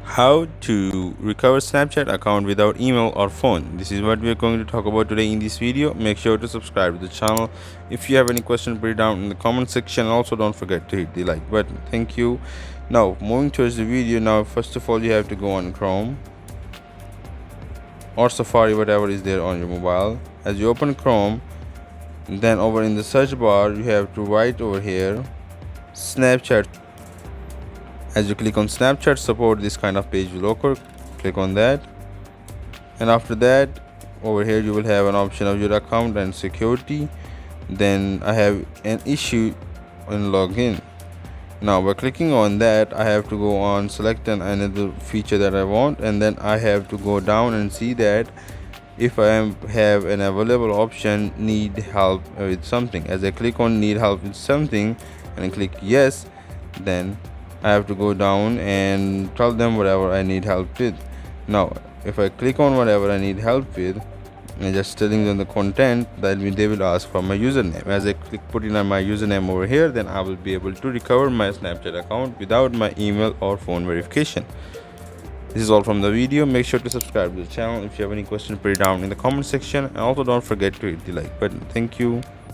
How to recover Snapchat account without email or phone. This is what we are going to talk about today in this video. Make sure to subscribe to the channel. If you have any question, put it down in the comment section. Also, don't forget to hit the like button. Thank you. Now, moving towards the video. Now, first of all, you have to go on Chrome or Safari, whatever is there on your mobile. As you open Chrome, then over in the search bar, you have to write over here Snapchat. As you click on Snapchat support, this kind of page will occur. Click on that, and after that, over here you will have an option of your account and security. Then I have an issue in login. Now by clicking on that, I have to go on select another feature that I want, and then I have to go down and see that if I have an available option need help with something. As I click on need help with something and I click yes, then I have to go down and tell them whatever I need help with. Now if I click on whatever I need help with and just telling them the content, that means they will ask for my username. As I put in my username over here, then I will be able to recover my Snapchat account without my email or phone verification. This is all from the video. Make sure to subscribe to the channel. If you have any questions, put it down in the comment section, and also don't forget to hit the like button. Thank you.